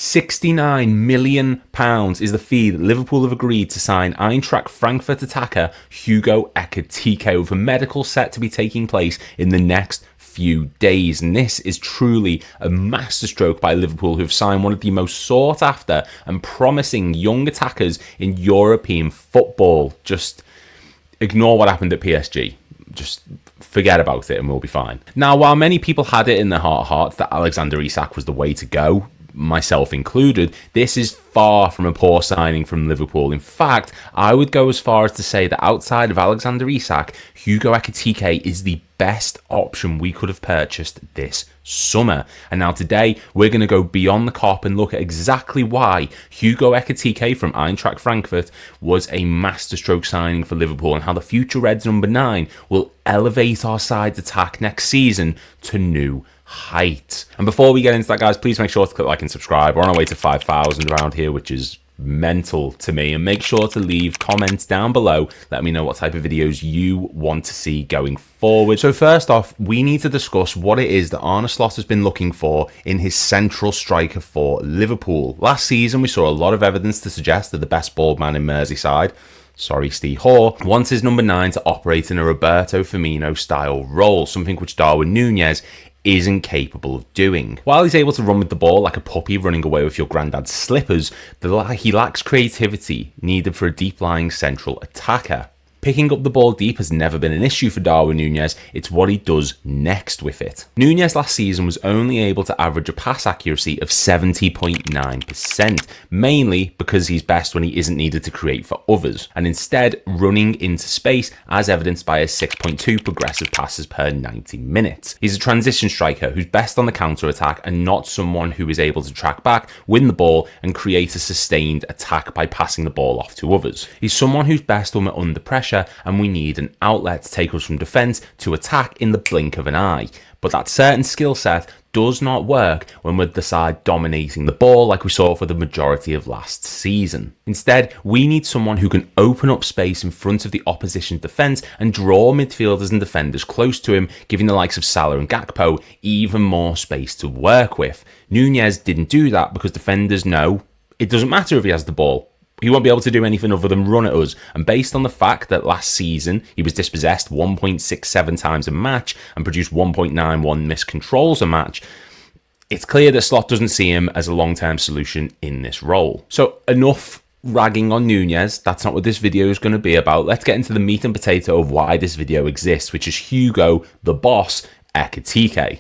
£69 million is the fee that Liverpool have agreed to sign Eintracht Frankfurt attacker Hugo Ekitike, with a medical set to be taking place in the next few days. And this is truly a masterstroke by Liverpool, who have signed one of the most sought after and promising young attackers in European football. Just ignore what happened at PSG. Just forget about it and we'll be fine. Now, while many people had it in their heart of hearts that Alexander Isak was the way to go, myself included, this is far from a poor signing from Liverpool. In fact, I would go as far as to say that outside of Alexander Isak, Hugo Ekitike is the best option we could have purchased this summer. And now today, we're going to go beyond the Kop and look at exactly why Hugo Ekitike from Eintracht Frankfurt was a masterstroke signing for Liverpool, and how the future Reds number 9 will elevate our side's attack next season to new height. And before we get into that, guys, please make sure to click like and subscribe. We're on our way to 5,000 around here, which is mental to me. And make sure to leave comments down below. Let me know what type of videos you want to see going forward. So first off, we need to discuss what it is that Arne Slot has been looking for in his central striker for Liverpool. Last season, we saw a lot of evidence to suggest that the best bald man in Merseyside, sorry, Steve Hoare, wants his number 9 to operate in a Roberto Firmino style role, something which Darwin Núñez isn't capable of doing. While he's able to run with the ball like a puppy running away with your granddad's slippers, he lacks creativity needed for a deep-lying central attacker. Picking up the ball deep has never been an issue for Darwin Núñez, it's what he does next with it. Núñez last season was only able to average a pass accuracy of 70.9%, mainly because he's best when he isn't needed to create for others, and instead running into space, as evidenced by his 6.2 progressive passes per 90 minutes. He's a transition striker who's best on the counter-attack and not someone who is able to track back, win the ball, and create a sustained attack by passing the ball off to others. He's someone who's best when we're under pressure, and we need an outlet to take us from defence to attack in the blink of an eye. But that certain skill set does not work when we're the side dominating the ball like we saw for the majority of last season. Instead, we need someone who can open up space in front of the opposition's defence and draw midfielders and defenders close to him, giving the likes of Salah and Gakpo even more space to work with. Núñez didn't do that because defenders know it doesn't matter if he has the ball. He won't be able to do anything other than run at us. And based on the fact that last season he was dispossessed 1.67 times a match and produced 1.91 missed controls a match, it's clear that Slot doesn't see him as a long-term solution in this role. So enough ragging on Núñez. That's not what this video is going to be about. Let's get into the meat and potato of why this video exists, which is Hugo, the boss, Ekitike.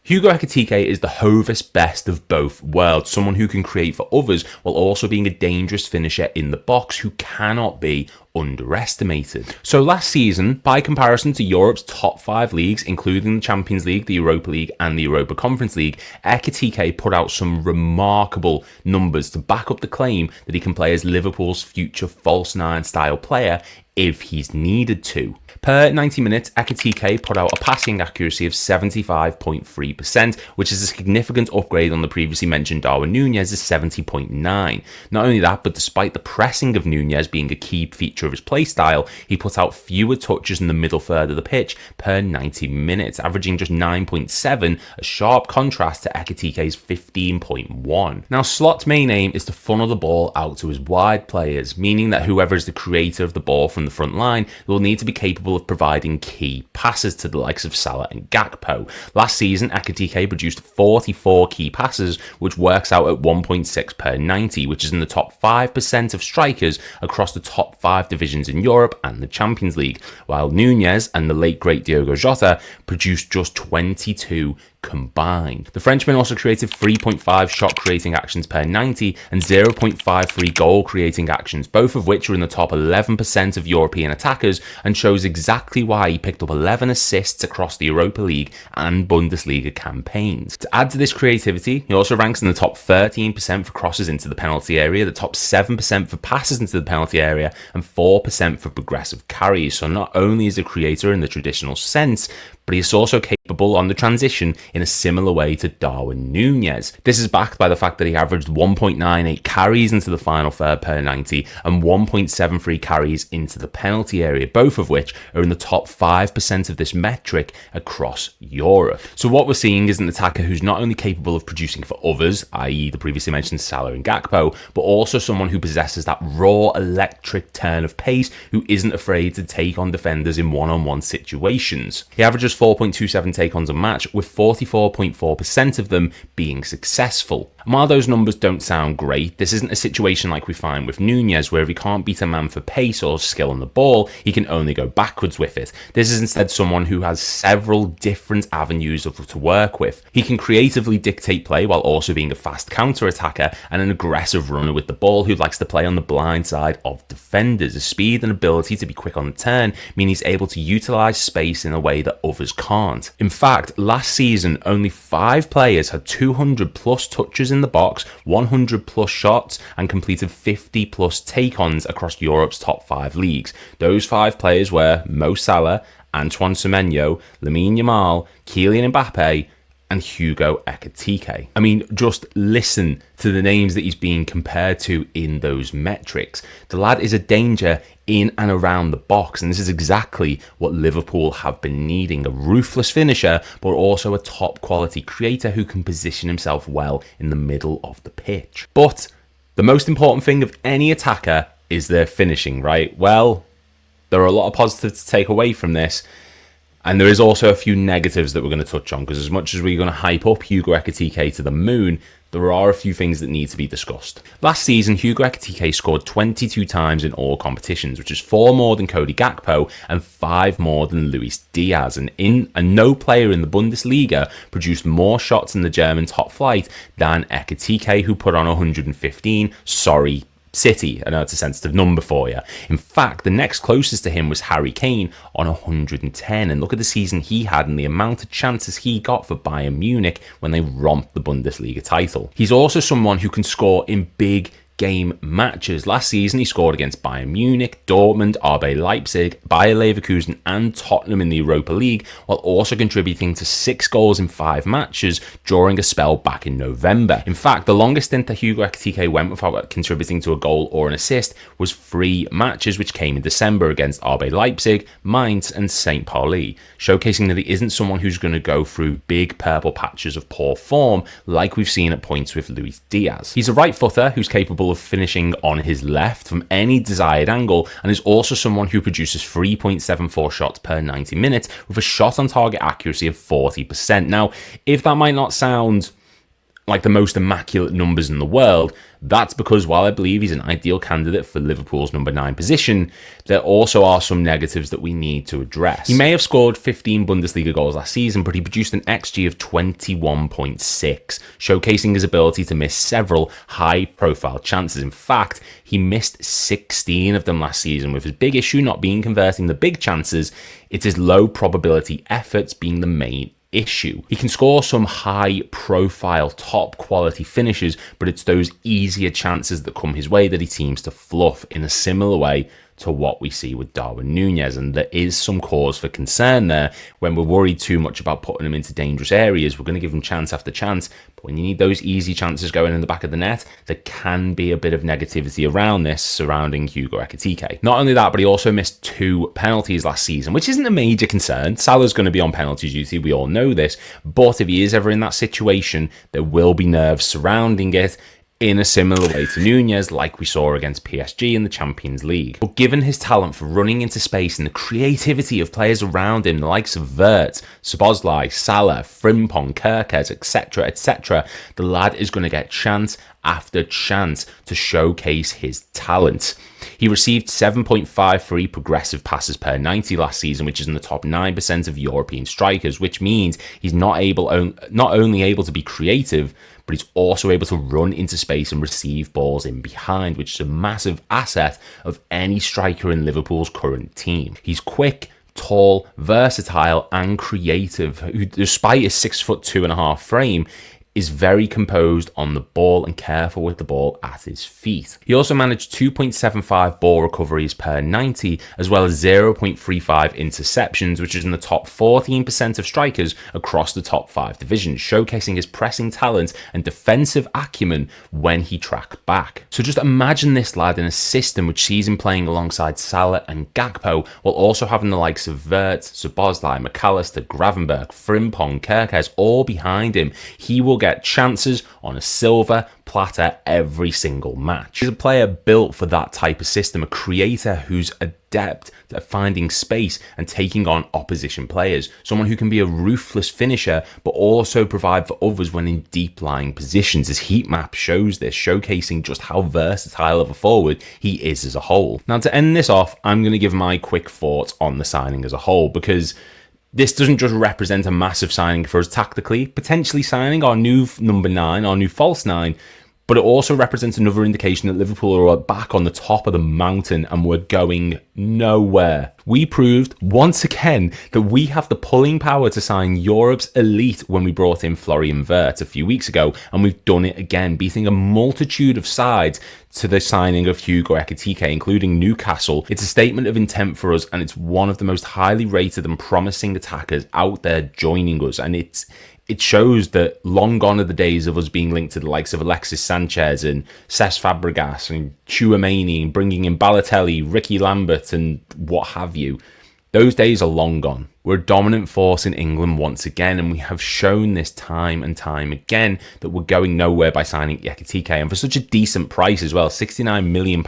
Hugo Ekitike is the Hovis best of both worlds, someone who can create for others while also being a dangerous finisher in the box who cannot be underestimated. So last season, by comparison to Europe's top 5 leagues, including the Champions League, the Europa League and the Europa Conference League, Ekitike put out some remarkable numbers to back up the claim that he can play as Liverpool's future false 9 style player if he's needed to. Per 90 minutes, Ekitike put out a passing accuracy of 75.3%, which is a significant upgrade on the previously mentioned Darwin Núñez's 70.9%. Not only that, but despite the pressing of Núñez being a key feature of his play style, he put out fewer touches in the middle third of the pitch per 90 minutes, averaging just 9.7, a sharp contrast to Ekitike's 15.1. Now, Slot's main aim is to funnel the ball out to his wide players, meaning that whoever is the creator of the ball from the front line will need to be capable of providing key passes to the likes of Salah and Gakpo. Last season, Ekitike produced 44 key passes, which works out at 1.6 per 90, which is in the top 5% of strikers across the top 5 divisions in Europe and the Champions League, while Núñez and the late great Diogo Jota produced just 22 combined. The Frenchman also created 3.5 shot creating actions per 90 and 0.53 goal creating actions, both of which are in the top 11% of European attackers, and shows exactly why he picked up 11 assists across the Europa League and Bundesliga campaigns. To add to this creativity, he also ranks in the top 13% for crosses into the penalty area, the top 7% for passes into the penalty area, and 4% for progressive carries. So not only is a creator in the traditional sense, but he is also capable on the transition in a similar way to Darwin Núñez. This is backed by the fact that he averaged 1.98 carries into the final third per 90 and 1.73 carries into the penalty area, both of which are in the top 5% of this metric across Europe. So what we're seeing is an attacker who's not only capable of producing for others, i.e. the previously mentioned Salah and Gakpo, but also someone who possesses that raw electric turn of pace, who isn't afraid to take on defenders in one-on-one situations. He averages 4.27 take-ons a match, with 44.4% of them being successful. And while those numbers don't sound great, this isn't a situation like we find with Núñez, where if he can't beat a man for pace or skill on the ball, he can only go backwards with it. This is instead someone who has several different avenues to work with. He can creatively dictate play while also being a fast counter-attacker and an aggressive runner with the ball who likes to play on the blind side of defenders. His speed and ability to be quick on the turn mean he's able to utilise space in a way that others can't. In fact, last season, only 5 players had 200 plus touches in the box, 100 plus shots, and completed 50 plus take-ons across Europe's top 5 leagues. Those 5 players were Mo Salah, Antoine Semenyo, Lamine Yamal, Kylian Mbappe, and Hugo Ekitike. I mean, just listen to the names that he's being compared to in those metrics. The lad is a danger in and around the box, and this is exactly what Liverpool have been needing. A ruthless finisher, but also a top quality creator who can position himself well in the middle of the pitch. But the most important thing of any attacker is their finishing, right? Well, there are a lot of positives to take away from this. And there is also a few negatives that we're going to touch on, because as much as we're going to hype up Hugo Ekitike to the moon, there are a few things that need to be discussed. Last season, Hugo Ekitike scored 22 times in all competitions, which is 4 more than Cody Gakpo and 5 more than Luis Diaz. And no player in the Bundesliga produced more shots in the German top flight than Ekitike, who put on 115. Sorry, City. I know it's a sensitive number for you. In fact, the next closest to him was Harry Kane on 110. And look at the season he had and the amount of chances he got for Bayern Munich when they romped the Bundesliga title. He's also someone who can score in big game matches. Last season, he scored against Bayern Munich, Dortmund, RB Leipzig, Bayer Leverkusen, and Tottenham in the Europa League, while also contributing to 6 goals in 5 matches during a spell back in November. In fact, the longest stint that Hugo Ekitike went without contributing to a goal or an assist was 3 matches, which came in December against RB Leipzig, Mainz, and St. Pauli, showcasing that he isn't someone who's going to go through big purple patches of poor form like we've seen at points with Luis Diaz. He's a right footer who's capable of finishing on his left from any desired angle, and is also someone who produces 3.74 shots per 90 minutes with a shot on target accuracy of 40%. Now, if that might not sound like the most immaculate numbers in the world, that's because while I believe he's an ideal candidate for Liverpool's number 9 position, there also are some negatives that we need to address. He may have scored 15 Bundesliga goals last season, but he produced an XG of 21.6, showcasing his ability to miss several high-profile chances. In fact, he missed 16 of them last season, with his big issue not being converting the big chances. It's his low-probability efforts being the main issue. He can score some high profile top quality finishes, but it's those easier chances that come his way that he seems to fluff in a similar way to what we see with Darwin Núñez. And there is some cause for concern there. When we're worried too much about putting him into dangerous areas, we're going to give him chance after chance, but when you need those easy chances going in the back of the net, there can be a bit of negativity around this surrounding Hugo Ekitike. Not only that, but he also missed 2 penalties last season, which isn't a major concern. Salah's going to be on penalty duty, we all know this, but if he is ever in that situation, there will be nerves surrounding it, in a similar way to Núñez, like we saw against PSG in the Champions League. But given his talent for running into space and the creativity of players around him, the likes of Wirtz, Szoboszlai, Salah, Frimpong, Kerkez, etc., the lad is going to get chance after chance to showcase his talent. He received 7.53 progressive passes per 90 last season, which is in the top 9% of European strikers, which means he's not only able to be creative, but he's also able to run into space and receive balls in behind, which is a massive asset of any striker in Liverpool's current team. He's quick, tall, versatile, and creative, who, despite his 6'2.5" frame, is very composed on the ball and careful with the ball at his feet. He also managed 2.75 ball recoveries per 90, as well as 0.35 interceptions, which is in the top 14% of strikers across the top 5 divisions, showcasing his pressing talent and defensive acumen when he tracked back. So just imagine this lad in a system which sees him playing alongside Salah and Gakpo, while also having the likes of Wirtz, Szoboszlai, McAllister, Gravenberch, Frimpong, Kerkez all behind him. He will get chances on a silver platter every single match. He's a player built for that type of system, a creator who's adept at finding space and taking on opposition players, someone who can be a ruthless finisher but also provide for others when in deep lying positions. His heat map shows this, showcasing just how versatile of a forward he is as a whole. Now, to end this off, I'm going to give my quick thoughts on the signing as a whole, because this doesn't just represent a massive signing for us tactically, potentially signing our new number 9, our new false 9, but it also represents another indication that Liverpool are back on the top of the mountain and we're going nowhere. We proved once again that we have the pulling power to sign Europe's elite when we brought in Florian Wirtz a few weeks ago, and we've done it again, beating a multitude of sides to the signing of Hugo Ekitike, including Newcastle. It's a statement of intent for us, and it's one of the most highly rated and promising attackers out there joining us, and it shows that long gone are the days of us being linked to the likes of Alexis Sanchez and Cesc Fabregas and Chouameni and bringing in Balotelli, Ricky Lambert and what have you. Those days are long gone. We're a dominant force in England once again, and we have shown this time and time again that we're going nowhere by signing Ekitike, and for such a decent price as well. £69 million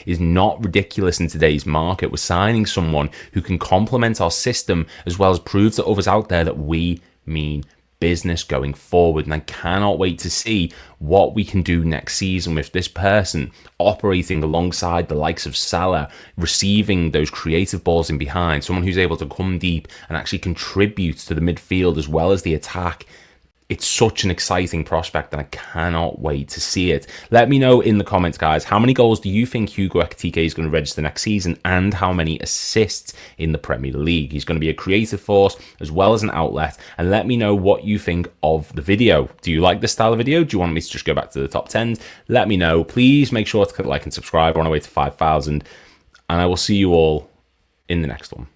is not ridiculous in today's market. We're signing someone who can complement our system as well as prove to others out there that we mean business going forward, and I cannot wait to see what we can do next season with this person operating alongside the likes of Salah, receiving those creative balls in behind, someone who's able to come deep and actually contribute to the midfield as well as the attack. It's such an exciting prospect, and I cannot wait to see it. Let me know in the comments, guys, how many goals do you think Hugo Ekitike is going to register next season, and how many assists in the Premier League? He's going to be a creative force as well as an outlet, and let me know what you think of the video. Do you like this style of video? Do you want me to just go back to the top 10s? Let me know. Please make sure to click like and subscribe. We're on our way to 5,000, and I will see you all in the next one.